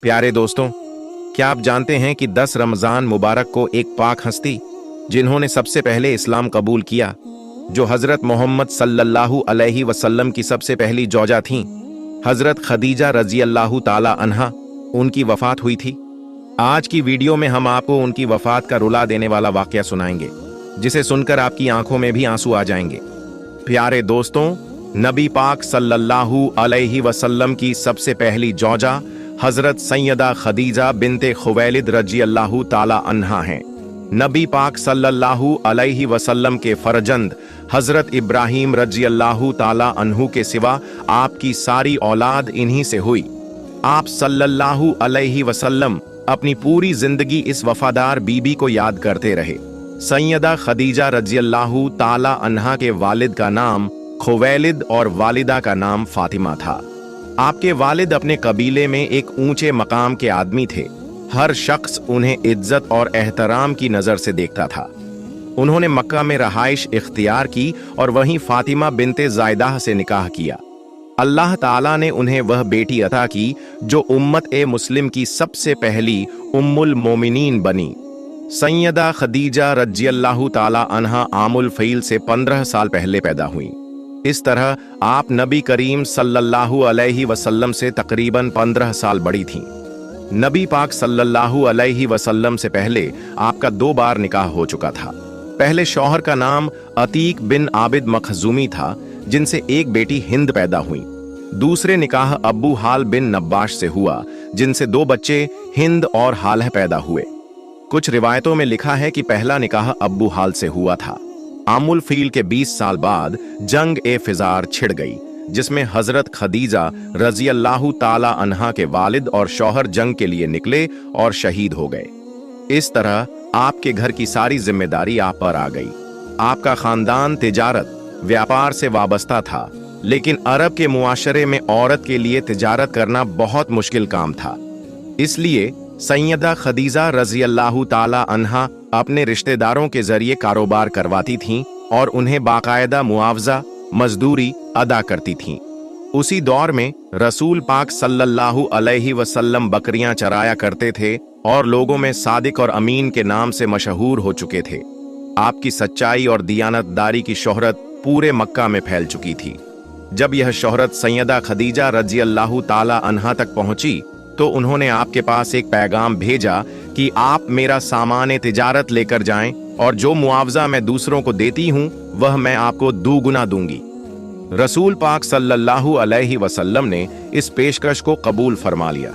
प्यारे दोस्तों, क्या आप जानते हैं कि 10 रमजान मुबारक को एक पाक हस्ती जिन्होंने सबसे पहले इस्लाम कबूल किया, जो हजरत मोहम्मद सल्लल्लाहु अलैहि वसल्लम की सबसे पहली जौजा थीं, हजरत खदीजा रजी अल्लाह ताला अन्हा, उनकी वफात हुई थी। आज की वीडियो में हम आपको उनकी वफात का रुला देने वाला वाकया सुनाएंगे, जिसे सुनकर आपकी आंखों में भी आंसू आ जाएंगे। प्यारे दोस्तों, नबी पाक सल्लल्लाहु अलैहि वसल्लम की सबसे पहली जौजा हजरत सैयदा खदीजा बिनते खुवैलिद रजी अल्लाह ताला अन्हा हैं। नबी पाक सल्लल्लाहु अलैहि वसल्लम के फरजंद हजरत इब्राहीम रजी अल्लाह ताला अन्हु के सिवा आपकी सारी औलाद इन्हीं से हुई। आप सल्लल्लाहु अलैहि वसल्लम अपनी पूरी जिंदगी इस वफादार बीबी को याद करते रहे। सैयदा खदीजा रजी अल्लाह ताला अन्हा के वालिद का नाम खुवैलिद और वालिदा का नाम फातिमा था। आपके वालिद अपने कबीले में एक ऊंचे मकाम के आदमी थे। हर शख्स उन्हें इज्जत और एहतराम की नजर से देखता था। उन्होंने मक्का में रहाइश इख्तियार की और वहीं फातिमा बिनते ज़ायदा से निकाह किया। अल्लाह ताला ने उन्हें वह बेटी अता की जो उम्मत ए मुस्लिम की सबसे पहली उम्मुल मोमिनीन बनी। सैयदा खदीजा रजी अल्लाह ताला अन्हा आमुल फ़ील से 15 साल पहले पैदा हुई। इस तरह आप नबी करीम सल्लल्लाहु अलैहि वसल्लम से तकरीबन 15 साल बड़ी थीं। नबी पाक सल्लल्लाहु अलैहि वसल्लम से पहले आपका 2 बार निकाह हो चुका था। पहले शौहर का नाम अतीक बिन आबिद मखजूमी था, जिनसे एक बेटी हिंद पैदा हुई। दूसरे निकाह अब्बू हाल बिन नब्बाश से हुआ, जिनसे 2 बच्चे हिंद और हालह पैदा हुए। कुछ रिवायतों में लिखा है कि पहला निकाह अब्बू हाल से हुआ था। आमुल फ़ील के 20 साल बाद जंग ए फिजार छिड़ गई, जिसमें हजरत खदीजा रजी अल्लाह ताला अन्हा के वालिद और शौहर जंग के लिए निकले और शहीद हो गए। इस तरह आपके घर की सारी जिम्मेदारी आप पर आ गई। आपका खानदान तिजारत व्यापार से वाबस्ता था, लेकिन अरब के मुआशरे में औरत के लिए तिजारत करना बहुत मुश्किल काम था। इसलिए सैयदा खदीजा रजी अल्लाह ताला अन्हा अपने रिश्तेदारों के जरिए कारोबार करवाती थीं और उन्हें बाकायदा मुआवजा मजदूरी अदा करती थीं। उसी दौर में रसूल पाक सल्लल्लाहु अलैहि वसल्लम बकरियां चराया करते थे और लोगों में सादिक और अमीन के नाम से मशहूर हो चुके थे। आपकी सच्चाई और दियानतदारी की शोहरत पूरे मक्का में फैल चुकी थी। जब यह शोहरत सैयदा खदीजा रजी अल्लाह ताला अन्हा तक पहुंची तो उन्होंने आपके पास एक पैगाम भेजा कि आप मेरा सामान तिजारत लेकर जाएं और जो मुआवजा मैं दूसरों को देती हूं वह मैं आपको दुगुना दूंगी। रसूल पाक सल्लल्लाहु अलैहि वसल्लम ने इस पेशकश को कबूल फरमा लिया।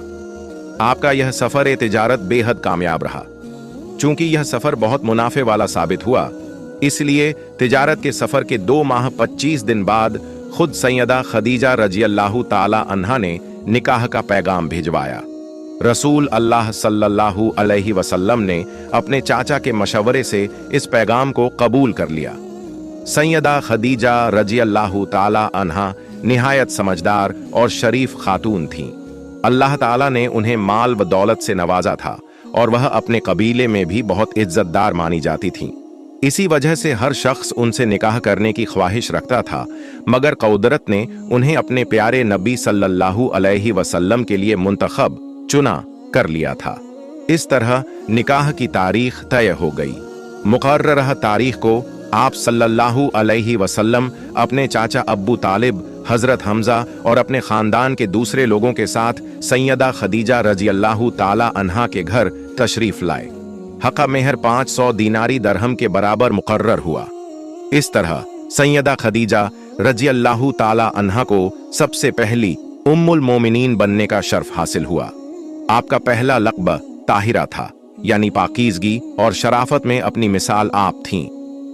आपका यह सफर तिजारत बेहद कामयाब रहा। चूंकि यह सफर बहुत मुनाफे वाला साबित हुआ, इसलिए तिजारत के सफर के 2 माह 25 दिन बाद खुद सैयदा खदीजा रजी अल्लाह ताला अन्हा ने निकाह का पैगाम भिजवाया। रसूल अल्लाह सल्लल्लाहु अलैहि वसल्लम ने अपने चाचा के मशवरे से इस पैगाम को कबूल कर लिया। सैयदा खदीजा रजी अल्लाह ताला अन्हा निहायत समझदार और शरीफ खातून थीं। अल्लाह ताला ने उन्हें माल व दौलत से नवाजा था और वह अपने कबीले में भी बहुत इज्जतदार मानी जाती थीं। इसी वजह से हर शख्स उनसे निकाह करने की ख्वाहिश रखता था, मगर कुदरत ने उन्हें अपने प्यारे नबी सल्लल्लाहु अलैहि वसल्लम के लिए मुंतखब चुना कर लिया था। इस तरह निकाह की तारीख तय हो गई। मुकर्ररह तारीख को आप सल्लल्लाहु अलैहि वसल्लम अपने चाचा अब्बू तालिब, हजरत हमजा और अपने खानदान के दूसरे लोगों के साथ सैयदा खदीजा रजी अल्लाह ताला अन्हा के घर तशरीफ लाए। हक़ मेहर 500 दीनारी दरहम के बराबर मुकर्रर हुआ। इस तरह सैयदा खदीजा रजी अल्लाह ताला अन्हा को सबसे पहली उम्मुल मोमिनीन बनने का शर्फ हासिल हुआ। आपका पहला लक़ब ताहिरा था, यानी पाकीज़गी और शराफत में अपनी मिसाल आप थीं।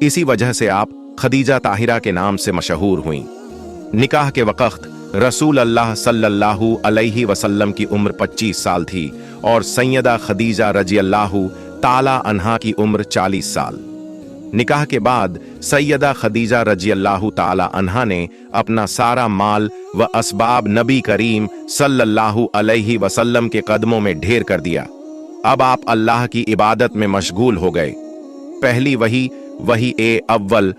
इसी वजह से आप खदीजा ताहिरा के नाम से मशहूर हुईं। निकाह के वक़्त रसूल अल्लाह सल्लल्लाहु अलैहि वसल्लम की उम्र 25 साल थी और सैयदा खदीजा रजी अल्लाह ताला अन्हा की उम्र 40 साल। निकाह के बाद सैयदा खदीजा रजी अल्लाह ताला अन्हा ने अपना सारा माल व असबाब नबी करीम सल्लल्लाहु अलैहि वसल्लम के कदमों में ढेर कर दिया। अब आप अल्लाह की इबादत में मशगूल हो गए। पहली वही ए अव्वल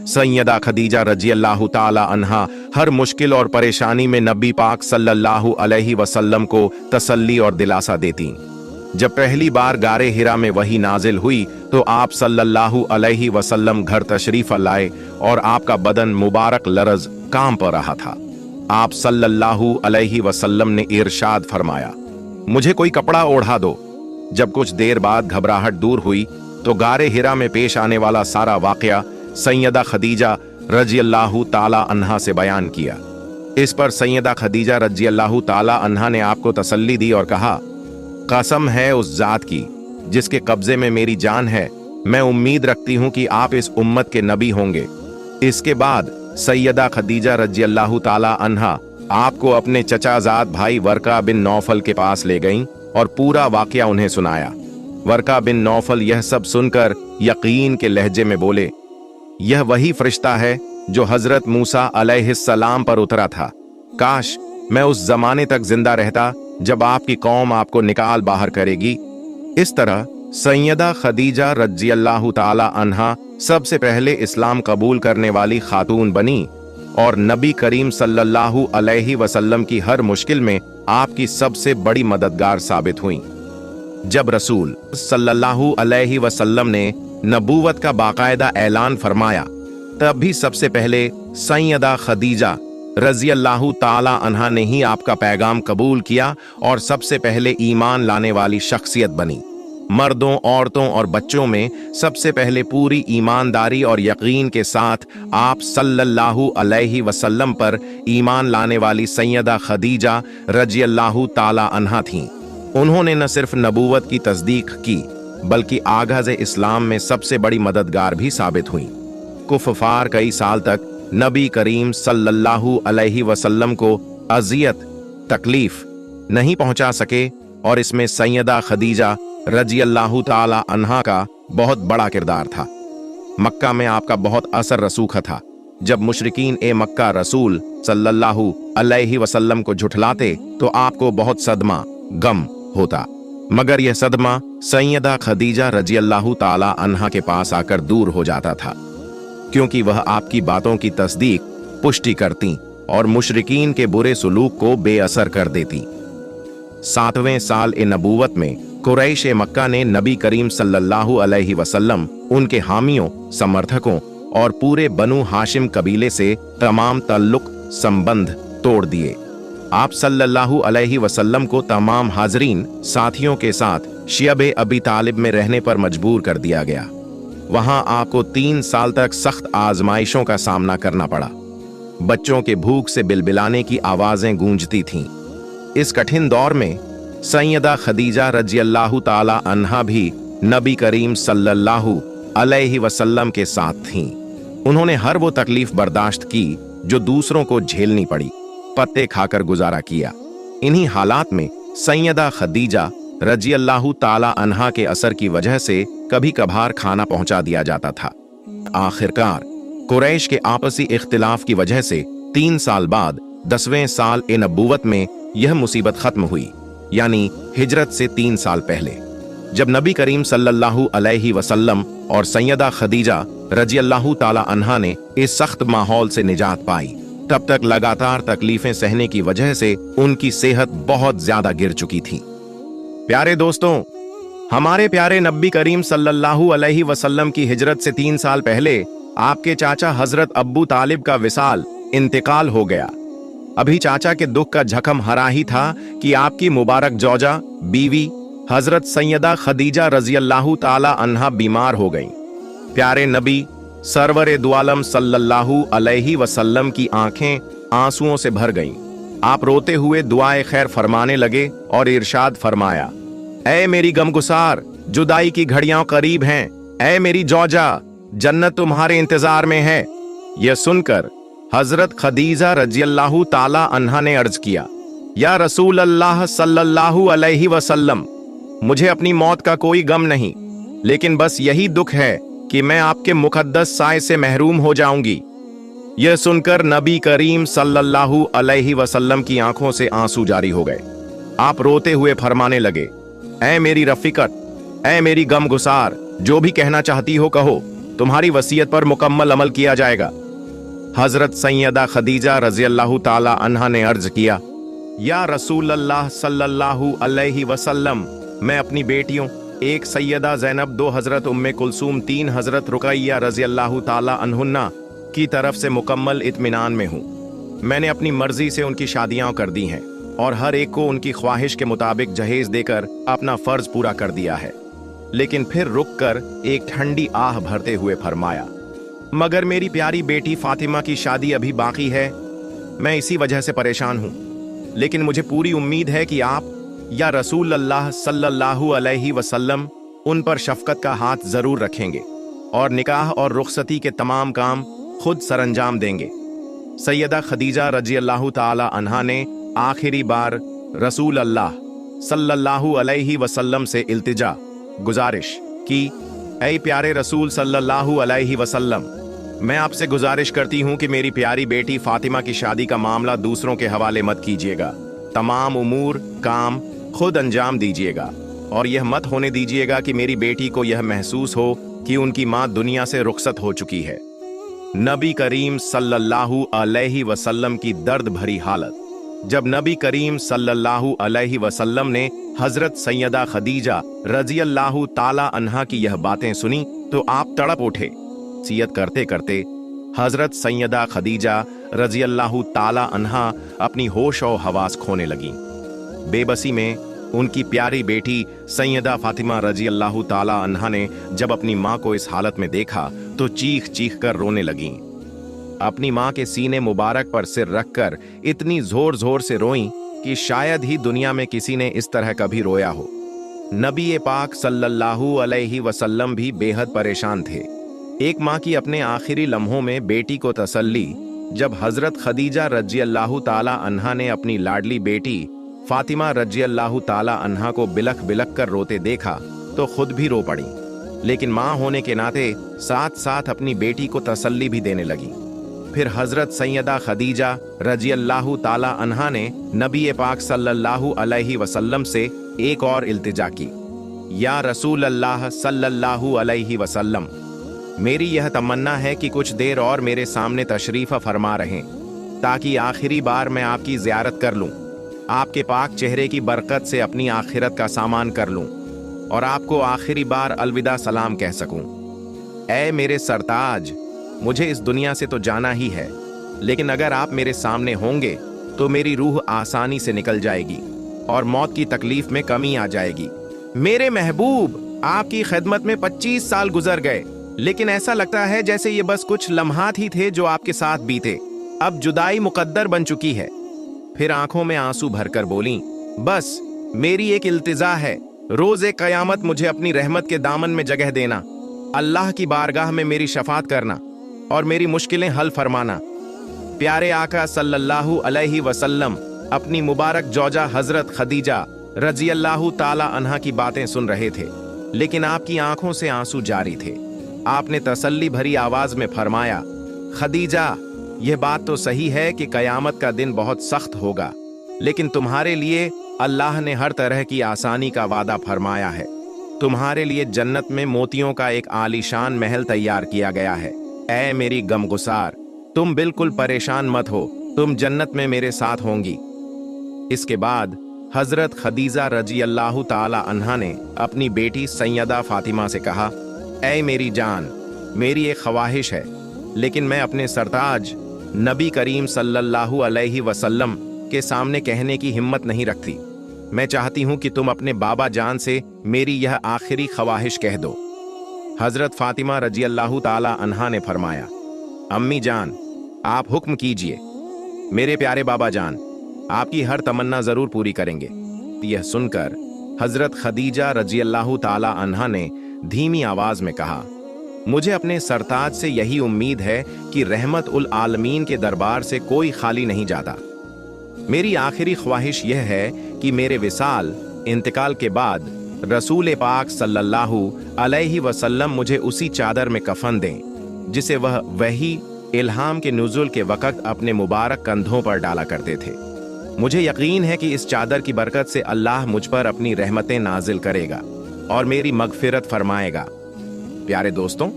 सैयदा खदीजा रज़ियल्लाहु ताला अन्हा हर मुश्किल और परेशानी में नबी पाक सल्लल्लाहु अलैहि वसल्लम को तसल्ली और दिलासा देती। जब पहली बार गारे हिरा में वही नाजिल हुई तो आप सल्लल्लाहु अलैहि वसल्लम घर तशरीफ लाए और आपका बदन मुबारक लरज काम पर रहा था। आप सल्लल्लाहु अलैहि वसल्लम ने इरशाद फरमाया, मुझे कोई कपड़ा ओढ़ा दो। जब कुछ देर बाद घबराहट दूर हुई तो गारे हिरा में पेश आने वाला सारा वाकया सैयदा खदीजा रज़ियल्लाहु ताला अन्हा से बयान किया। इस पर सैयदा खदीजा रज़ियल्लाहु ताला अन्हा ने आपको तसल्ली दी और कहा, कसम है उस जात की जिसके कब्जे में मेरी जान है, मैं उम्मीद रखती हूं कि आप इस उम्मत के नबी होंगे। इसके बाद सैयदा खदीजा रज़ियल्लाहु ताला अन्हा आपको अपने चचाजाद भाई वर्का बिन नौफल के पास ले गईं और पूरा वाकया उन्हें सुनाया। वर्का बिन नौफल यह सब सुनकर यकीन के लहजे में बोले, यह वही फरिश्ता है जो हजरत मूसा अलैहिस्सलाम पर उतरा था। काश मैं उस जमाने तक जिंदा रहता जब आपकी कौम आपको निकाल बाहर करेगी। इस तरह सैयदा खदीजा रज़ियल्लाहु ताला अन्हा सबसे पहले इस्लाम कबूल करने वाली खातून बनी और नबी करीम सल्लल्लाहु अलैहि वसल्लम की हर मुश्किल में आपकी सबसे बड़ी मददगार साबित हुई। जब रसूल सल्लल्लाहु अलैहि वसल्लम ने नबूवत का बाकायदा ऐलान फरमाया तब भी सबसे पहले सैयदा खदीजा रज़ियल्लाहु ताला अन्हा ने ही आपका पैगाम कबूल किया और सबसे पहले ईमान लाने वाली शख्सियत बनी। मर्दों, औरतों और बच्चों में सबसे पहले पूरी ईमानदारी और यकीन के साथ आप सल्लल्लाहु अलैहि वसल्लम पर ईमान लाने वाली सैयदा खदीजा रज़ियल्लाहु ताला अन्हा थीं। उन्होंने न सिर्फ नबूवत की तस्दीक की बल्कि आगाज़ इस्लाम में सबसे बड़ी मददगार भी साबित हुई। कुफ़ार कई साल तक नबी करीम सल्लल्लाहु अलैहि वसल्लम को अज़ियत, तकलीफ नहीं पहुंचा सके और इसमें सैयदा खदीजा रज़ियल्लाहु ताला अन्हा का बहुत बड़ा किरदार था। मक्का में आपका बहुत असर रसूखा था। जब मुशरिकीन ए मक्का रसूल सल्लल्लाहु अलैहि वसल्लम को झुठलाते तो आपको बहुत सदमा, गम होता, मगर यह सदमा सैयदा खदीजा रज़ियल्लाहु ताला अन्हा के पास आकर दूर हो जाता था, क्योंकि वह आपकी बातों की तस्दीक, पुष्टि करती और मुशरिकीन के बुरे सुलूक को बेअसर कर देती। 7वें साल ए नबूवत में कुरैश मक्का ने नबी करीम सल्लल्लाहु अलैहि वसल्लम, उनके हामियों, समर्थकों और पूरे बनु हाशिम कबीले से तमाम ताल्लुक संबंध तोड़ दिए। आप सल्लल्लाहु अलैहि वसल्लम को तमाम हाजरीन साथियों के साथ शियब अबी तालिब में रहने पर मजबूर कर दिया गया। वहां आपको 3 साल तक सख्त आजमाइशों का सामना करना पड़ा। बच्चों के भूख से बिलबिलाने की आवाजें गूंजती थीं। इस कठिन दौर में सैयदा खदीजा रज़ियल्लाहु ताला अन्हा भी नबी करीम सल्लल्लाहु अलैहि वसल्लम के साथ थीं। उन्होंने हर वो तकलीफ बर्दाश्त की जो दूसरों को झेलनी पड़ी, पत्ते खाकर गुजारा किया। इन्हीं हालात में सैयदा खदीजा रज़ियल्लाहु ताला अन्हा के असर की वजह से कभी कभार खाना पहुंचा दिया जाता था। आखिरकार कुरैश के आपसी इख्तिलाफ की वजह से 3 साल बाद 10वें साल ए नबूवत में यह मुसीबत खत्म हुई, यानी हिजरत से 3 साल पहले, जब नबी करीम सल्लल्लाहु अलैहि वसल्लम और सैयदा खदीजा रज़ियल्लाहु ताला अन्हा ने इस सख्त माहौल से निजात पाई। तब तक लगातार तकलीफें सहने की वजह से उनकी सेहत बहुत ज्यादा गिर चुकी थी। प्यारे दोस्तों, हमारे प्यारे नबी करीम सल्लल्लाहु अलैहि वसल्लम की हिजरत से 3 साल पहले आपके चाचा हजरत अब्बू तालिब का विसाल, इंतकाल हो गया। अभी चाचा के दुख का झकम हरा ही था कि आपकी मुबारक जौजा, बीवी हजरत सैयदा खदीजा रज़ियल्लाहु ताला अन्हा बीमार हो गईं। प्यारे नबी सरवर दो आलम सल्लल्लाहु अलैहि वसल्लम की आंखें आंसुओं से भर गईं। आप रोते हुए दुआए खैर फरमाने लगे और इरशाद फरमाया, ऐ मेरी गमगुसार, जुदाई की घड़ियां करीब हैं। ऐ मेरी जौजा, जन्नत तुम्हारे इंतजार में है। यह सुनकर हजरत खदीजा रज़ियल्लाहु ताला अन्हा ने अर्ज किया, या रसूल अल्लाह सल्लल्लाहु अलैहि वसल्लम, मुझे अपनी मौत का कोई गम नहीं, लेकिन बस यही दुख है कि मैं आपके मुकद्दस साए से महरूम हो जाऊंगी। यह सुनकर नबी करीम सल्लल्लाहु अलैहि वसल्लम की आंखों से आंसू जारी हो गए। आप रोते हुए फरमाने लगे, ऐ मेरी रफीकत, ऐ मेरी गमगुसार, जो भी कहना चाहती हो कहो, तुम्हारी वसीयत पर मुकम्मल अमल किया जाएगा। हजरत सैयदा खदीजा रजी अल्लाह ताला अन्हा ने अर्ज किया, या रसूल अल्लाह सल्लल्लाहु अलैहि वसल्लम, मैं अपनी बेटियों, एक सैयदा ज़ैनब, 2 हजरत उम्मे कुलसूम, 3 हजरत रुकैया रजी अल्लाह ताला अन्हुन्ना की तरफ से मुकम्मल इत्मीनान में हूँ। मैंने अपनी मर्जी से उनकी शादियां कर दी हैं और हर एक को उनकी ख्वाहिश के मुताबिक जहेज देकर अपना फर्ज पूरा कर दिया है। लेकिन फिर रुककर एक ठंडी आह भरते हुए फरमाया, मगर मेरी प्यारी बेटी फातिमा की शादी अभी बाकी है। मैं इसी वजह से परेशान हूँ, लेकिन मुझे पूरी उम्मीद है कि आप या रसूल अल्लाह सल्लल्लाहु अलैहि वसल्लम उन पर शफकत का हाथ जरूर रखेंगे और निकाह और रुखसती के तमाम काम खुद सरंजाम देंगे। सैयदा खदीजा रजी अल्लाह ताला अन्हा ने आखिरी बार रसूल अल्लाह सल्लल्लाहु अलैहि वसल्लम से इल्तिजा, गुजारिश की, ऐ प्यारे रसूल सल्लल्लाहु अलैहि वसल्लम, मैं आपसे गुजारिश करती हूँ कि मेरी प्यारी बेटी फातिमा की शादी का मामला दूसरों के हवाले मत कीजिएगा। तमाम उमूर काम खुद अंजाम दीजिएगा और यह मत होने दीजिएगा कि मेरी बेटी को यह महसूस हो कि उनकी माँ दुनिया से रुखसत हो चुकी है। नबी करीम सल्लल्लाहु अलैहि वसल्लम की दर्द भरी हालत। जब नबी करीम सल्लल्लाहु अलैहि वसल्लम ने हजरत सैयदा खदीजा रजी अल्लाह ताला अन्हा की यह बातें सुनी तो आप तड़प उठे। वसीयत करते करते हजरत सैयदा खदीजा रजी अल्लाह ताला अन्हा अपनी होश और हवास खोने लगी। बेबसी में उनकी प्यारी बेटी सैयदा फातिमा रजी अल्लाह ताला अन्हा ने जब अपनी माँ को इस हालत में देखा तो चीख चीख कर रोने लगीं। अपनी माँ के सीने मुबारक पर सिर रखकर इतनी जोर जोर से रोईं कि शायद ही दुनिया में किसी ने इस तरह कभी रोया हो। नबी पाक सल्लल्लाहु अलैहि वसल्लम भी बेहद परेशान थे। एक माँ की अपने आखिरी लम्हों में बेटी को तसल्ली जब हजरत खदीजा रजी अल्लाह ताला अन्हा ने अपनी लाडली बेटी फातिमा रजी अल्लाह ताला अन्हा को बिलख बिलख कर रोते देखा तो खुद भी रो पड़ी, लेकिन माँ होने के नाते साथ साथ अपनी बेटी को तसल्ली भी देने लगी। फिर हजरत सैयदा खदीजा रजी अल्लाह ताला अन्हा ने नबी पाक सल्लल्लाहु अलैहि वसल्लम से एक और इल्तिजा की, या रसूल अल्लाह सल्लल्लाहु अलैहि वसल्लम, मेरी यह तमन्ना है कि कुछ देर और मेरे सामने तशरीफ़ फरमा रहें ताकि आखिरी बार मैं आपकी ज़ियारत कर लूं, आपके पाक चेहरे की बरकत से अपनी आखिरत का सामान कर लूं और आपको आखिरी बार अलविदा सलाम कह सकूं। ऐ मेरे सरताज, मुझे इस दुनिया से तो जाना ही है, लेकिन अगर आप मेरे सामने होंगे तो मेरी रूह आसानी से निकल जाएगी और मौत की तकलीफ में कमी आ जाएगी। मेरे महबूब, आपकी खिदमत में 25 साल गुजर गए, लेकिन ऐसा लगता है जैसे ये बस कुछ लम्हात ही थे जो आपके साथ बीते। अब जुदाई मुकद्दर बन चुकी है। फिर आंखों में आंसू भरकर बोली, बस मेरी एक इल्तिजा है, रोज़े क़यामत मुझे अपनी रहमत के दामन में जगह देना, अल्लाह की बारगाह में मेरी शफात करना और मेरी मुश्किलें हल फरमाना। प्यारे आका सल्लल्लाहु अलैहि वसल्लम अपनी मुबारक जौजा हजरत खदीजा रजी अल्लाह ताला अन्हा की बातें सुन रहे थे, लेकिन आपकी आंखों से आंसू जारी थे। आपने तसल्ली भरी आवाज में फरमाया, खदीजा, यह बात तो सही है कि कयामत का दिन बहुत सख्त होगा, लेकिन तुम्हारे लिए अल्लाह ने हर तरह की आसानी का वादा फरमाया है। तुम्हारे लिए जन्नत में मोतियों का एक आलीशान महल तैयार किया गया है। ऐ मेरी गमगुसार, तुम बिल्कुल परेशान मत हो, तुम जन्नत में मेरे साथ होंगी। इसके बाद हजरत खदीजा रजी अल्लाह ताला अन्हा ने अपनी बेटी सैयदा फातिमा से कहा, ऐ मेरी जान, मेरी एक ख्वाहिश है, लेकिन मैं अपने सरताज नबी करीम सल्लल्लाहु अलैहि वसल्लम के सामने कहने की हिम्मत नहीं रखती। मैं चाहती हूँ कि तुम अपने बाबा जान से मेरी यह आखिरी ख्वाहिश कह दो। हजरत फातिमा रजी अल्लाह ताला अन्हा ने फरमाया, अम्मी जान, आप हुक्म कीजिए। मेरे प्यारे बाबा जान, आपकी हर तमन्ना जरूर पूरी करेंगे। यह सुनकर हजरत खदीजा रजी अल्लाह ताला अन्हा ने धीमी आवाज में कहा, मुझे अपने सरताज से यही उम्मीद है कि रहमत उल आलमीन के दरबार से कोई खाली नहीं जाता। मेरी आखिरी ख्वाहिश यह है कि मेरे विसाल इंतकाल के बाद रसूल पाक सल्लल्लाहु अलैहि वसल्लम मुझे उसी चादर में कफन दें जिसे वह वही इल्हाम के नुज़ुल के वक़्त अपने मुबारक कंधों पर डाला करते थे। मुझे यकीन है कि इस चादर की बरकत से अल्लाह मुझ पर अपनी रहमतें नाजिल करेगा और मेरी मगफिरत फरमाएगा। प्यारे दोस्तों,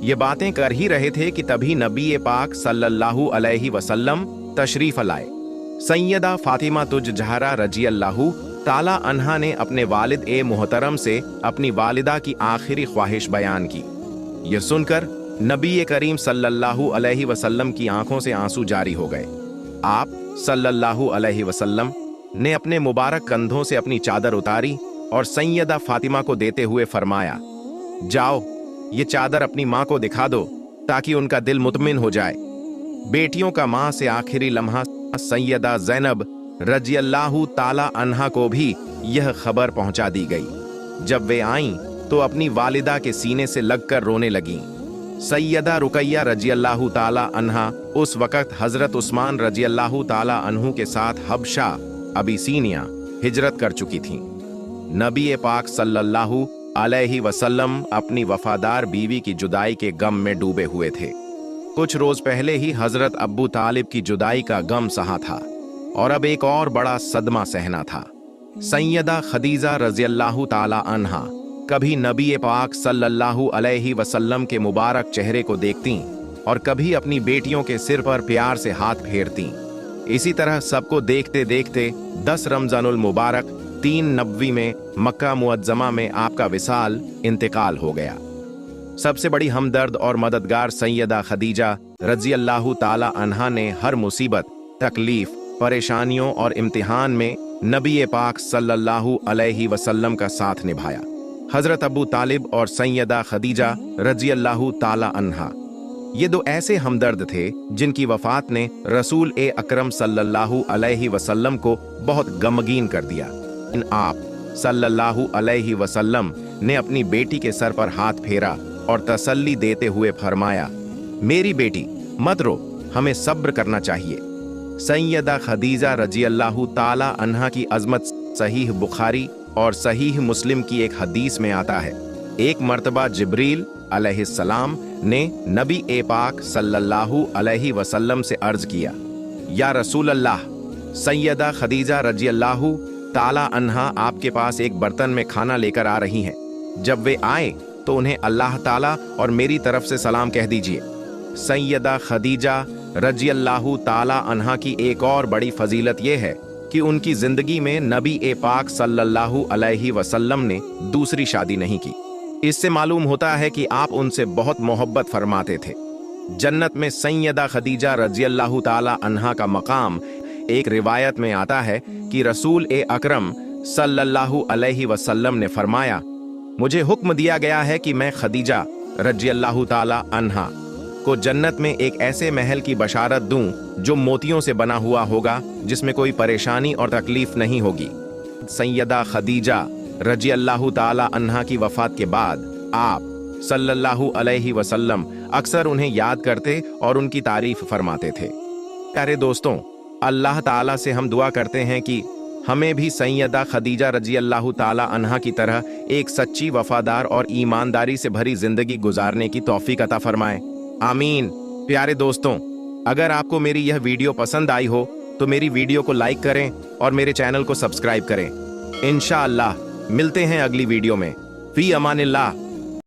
ये बातें कर ही रहे थे कि तभी नबी पाक सल्लल्लाहु अलैहि वसल्लम तशरीफ लाए। सैयदा फातिमा तुज जहरा रजी अल्लाहु ताला अन्हा ने अपने वालिद मोहतरम से अपनी वालिदा की आखिरी ख्वाहिश बयान की। यह सुनकर नबी करीम सल्लल्लाहु अलैहि वसल्लम की आंखों से आंसू जारी हो गए। आप सल्लल्लाहु अलैहि वसल्लम ने अपने मुबारक कंधों से अपनी चादर उतारी और सैयदा फातिमा को देते हुए फरमाया, जाओ ये चादर अपनी माँ को दिखा दो ताकि उनका दिल मुतमिन हो जाए। बेटियों का माँ से आखिरी लम्हा सैयदा ज़ैनब रज़ियल्लाहु ताला अन्हा को भी यह खबर पहुंचा दी गई। जब वे आईं तो अपनी वालिदा के सीने से लगकर रोने लगीं। सैयदा रुकैया रज़ियल्लाहु ताला अन्हा उस वक़्त हज़रत उस्मान रज़ियल्लाहु ताला अन्हु के साथ हबशा अबिसीनिया हिजरत कर चुकी थीं। नबी पाक सल्लल्लाहु अलैहि वसल्लम अपनी वफादार बीवी की जुदाई के गम में डूबे हुए थे। कुछ रोज पहले ही हजरत अब्बू तालिब की जुदाई का गम सहा था और अब एक और बड़ा सदमा सहना था। सैयदा खदीजा रज़ियल्लाहु ताला अन्हा कभी नबी पाक सल्लल्लाहु अलैहि वसल्लम के मुबारक चेहरे को देखती और कभी अपनी बेटियों के सिर पर प्यार से हाथ फेरती। इसी तरह सबको देखते देखते 10 रमजानुल मुबारक 3 नबवी में मक्का मुअज्जमा में आपका विसाल इंतकाल हो गया। सबसे बड़ी हमदर्द और मददगार सैयदा खदीजा रज़ियल्लाहु ताला अन्हा ने हर मुसीबत, तकलीफ, परेशानियों और इम्तिहान में नबी पाक सल्लल्लाहु अलैहि वसल्लम का साथ निभाया। हजरत अबू तालिब और सैयदा खदीजा रज़ियल्लाहु ताला अन्हा ये 2 ऐसे हमदर्द थे जिनकी वफात ने रसूल अकरम सल्लल्लाहु अलैहि वसल्लम को बहुत गमगीन कर दिया। आप सल्लल्लाहु अलैहि वसल्लम ने अपनी बेटी के सर पर हाथ फेरा और तसल्ली देते हुए फरमाया, मेरी बेटी मत रो, हमें सब्र करना चाहिए। सैयदा खदीजा रज़ियल्लाहु ताला अन्हा की अजमत सहीह बुखारी और सहीह मुस्लिम की एक हदीस में आता है, एक मर्तबा जिब्रील अलैहिस्सलाम ने नबी पाक सल्लल्लाहु अलैहि वसल्लम से अर्ज किया, या रसूल अल्लाह, सैयदा खदीजा रज़ियल्लाहु ताला अन्हा आपके पास एक बर्तन में खाना लेकर आ रही हैं। जब वे आए तो उन्हें अल्लाह ताला और मेरी तरफ से सलाम कह दीजिए। सैयदा खदीजा रज़ियल्लाहु ताला अन्हा की एक और बड़ी फजीलत यह है कि उनकी जिंदगी में नबी पाक सल्लल्लाहु अलैहि वसल्लम ने दूसरी शादी नहीं की। इससे मालूम होता है कि आप उनसे बहुत मोहब्बत फरमाते थे। जन्नत में सैयदा खदीजा रज़ियल्लाहु ताला अन्हा का मकाम एक रिवायत में आता है कि रसूल अकरम सल्लल्लाहु अलैहि वसल्लम ने फरमाया, मुझे हुक्म दिया गया है कि मैं खदीजा रज़ियल्लाहु ताला अन्हा को जन्नत में एक ऐसे महल की बशारत दूं जो मोतियों से बना हुआ होगा, जिसमें कोई परेशानी और तकलीफ नहीं होगी। सैयदा खदीजा रज़ियल्लाहु ताला अन्हा की वफात के बाद आप सल्लल्लाहु अलैहि वसल्लम अक्सर उन्हें याद करते और उनकी तारीफ फरमाते थे। प्यारे दोस्तों, अल्लाह ताला से हम दुआ करते हैं कि हमें भी सैयदा खदीजा रज़ियल्लाहु ताला अन्हा की तरह एक सच्ची, वफादार और ईमानदारी से भरी जिंदगी गुजारने की तौफीक अता फरमाए। आमीन। प्यारे दोस्तों, अगर आपको मेरी यह वीडियो पसंद आई हो तो मेरी वीडियो को लाइक करें और मेरे चैनल को सब्सक्राइब करें। इंशाअल्लाह मिलते हैं अगली वीडियो में। फी अमानिल्लाह।